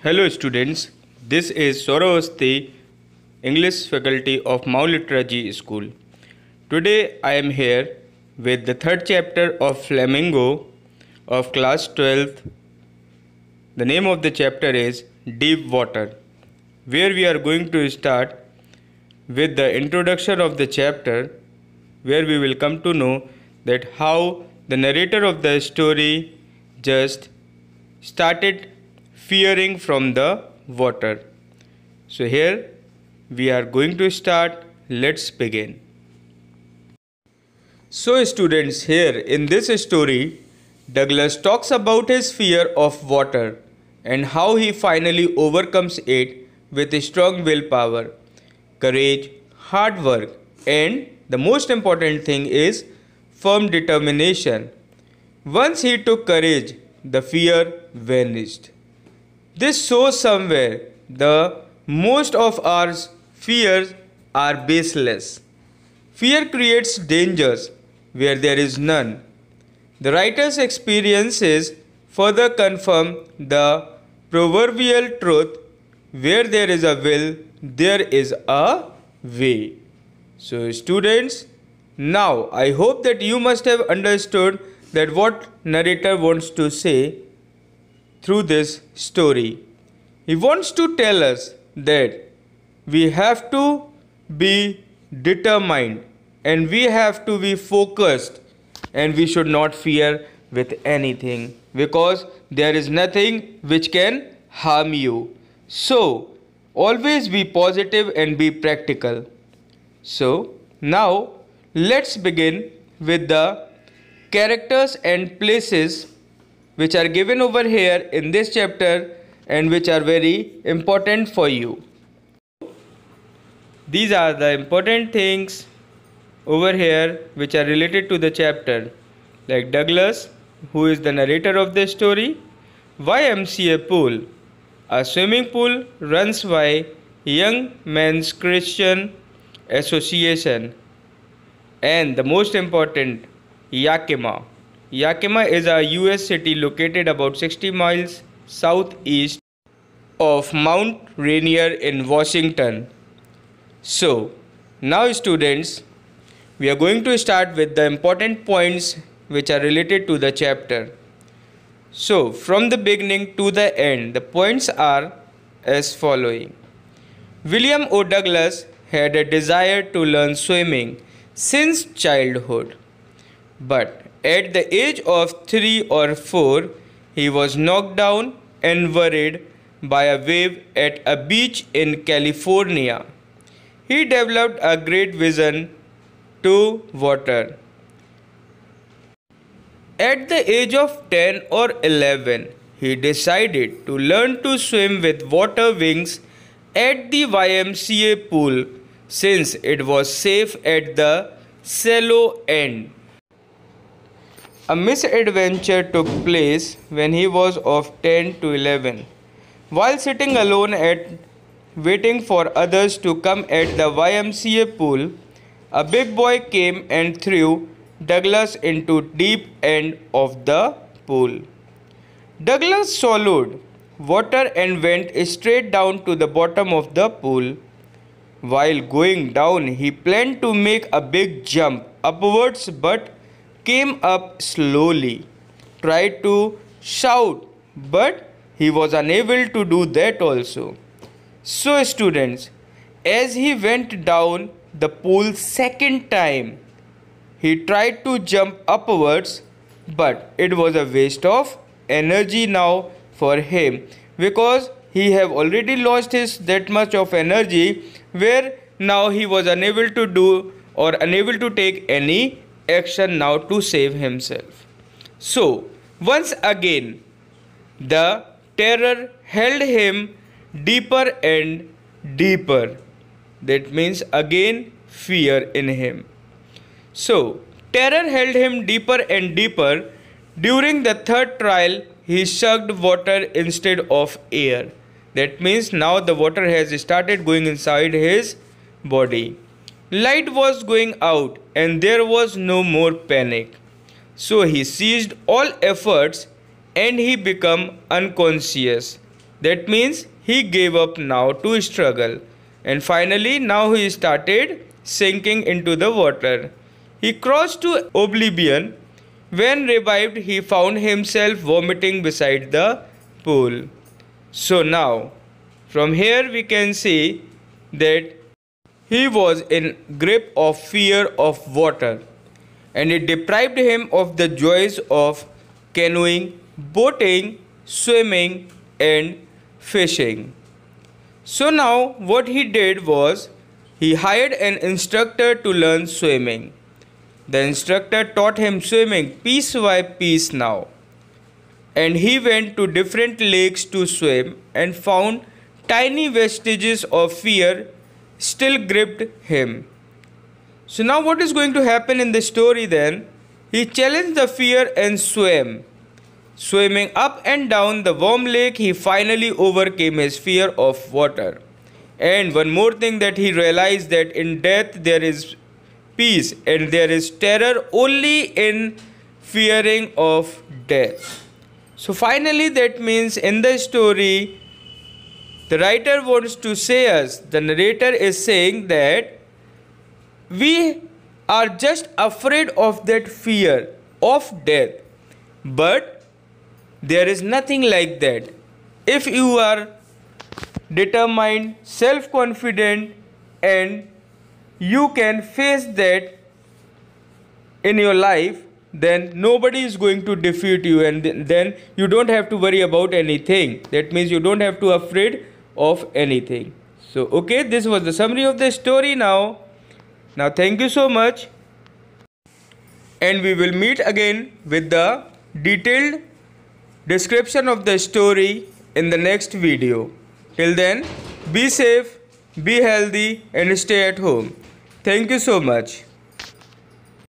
Hello students, this is Soravasti, English faculty of Mount Literacy School. Today I am here with the third chapter of Flamingo of class 12th. The name of the chapter is Deep Water, where we are going to start with the introduction of the chapter, where we will come to know that how the narrator of the story just started fearing from the water. So here we are going to start. Let's begin. So students, here in this story, Douglas talks about his fear of water and how he finally overcomes it with strong willpower, courage, hard work, and the most important thing is firm determination. Once he took courage, the fear vanished. This shows somewhere the most of our fears are baseless. Fear creates dangers where there is none. The writer's experiences further confirm the proverbial truth, where there is a will, there is a way. So students, now I hope that you must have understood that what narrator wants to say through this story. He wants to tell us that we have to be determined and we have to be focused and we should not fear with anything, because there is nothing which can harm you. So always be positive and be practical. So now let's begin with the characters and places which are given over here in this chapter and which are very important for you. These are the important things over here which are related to the chapter, like Douglas, who is the narrator of the story, YMCA pool, a swimming pool runs by Young Men's Christian Association, and the most important, Yakima. Yakima is a US city located about 60 miles southeast of Mount Rainier in Washington. So, now students, we are going to start with the important points which are related to the chapter. So, from the beginning to the end, the points are as following. William O. Douglas had a desire to learn swimming since childhood, but at the age of 3 or 4, he was knocked down and worried by a wave at a beach in California. He developed a great vision to water. At the age of 10 or 11, he decided to learn to swim with water wings at the YMCA pool since it was safe at the shallow end. A misadventure took place when he was of 10 to 11. While sitting alone waiting for others to come at the YMCA pool, a big boy came and threw Douglas into deep end of the pool. Douglas swallowed water and went straight down to the bottom of the pool. While going down, he planned to make a big jump upwards but came up slowly. Tried to shout, but he was unable to do that also. So students, as he went down the pool second time, he tried to jump upwards, but it was a waste of energy now for him, because he have already lost his that much of energy, where now he was unable to do or unable to take any action now to save himself. So once again the terror held him deeper and deeper. That means again fear in him. So terror held him deeper and deeper. During the third trial, he sucked water instead of air. That means now the water has started going inside his body. Light was going out and there was no more panic. So he ceased all efforts and he became unconscious. That means he gave up now to struggle. And finally, now he started sinking into the water. He crossed to oblivion. When revived, he found himself vomiting beside the pool. So now, from here we can see that he was in grip of fear of water, and it deprived him of the joys of canoeing, boating, swimming, and fishing. So now what he did was he hired an instructor to learn swimming. The instructor taught him swimming piece by piece now, and he went to different lakes to swim and found tiny vestiges of fear still gripped him. So now what is going to happen in the story then? He challenged the fear and swam. Swimming up and down the warm lake, he finally overcame his fear of water. And one more thing that he realized, that in death there is peace and there is terror only in fearing of death. So finally, that means in the story, the writer wants to say us, the narrator is saying that we are just afraid of that fear of death, but there is nothing like that. If you are determined, self-confident, and you can face that in your life, then nobody is going to defeat you, and then you don't have to worry about anything. That means you don't have to afraid of anything. So okay, this was the summary of the story now. Now thank you so much, and we will meet again with the detailed description of the story in the next video. Till then, be safe, be healthy, and stay at home. Thank you so much.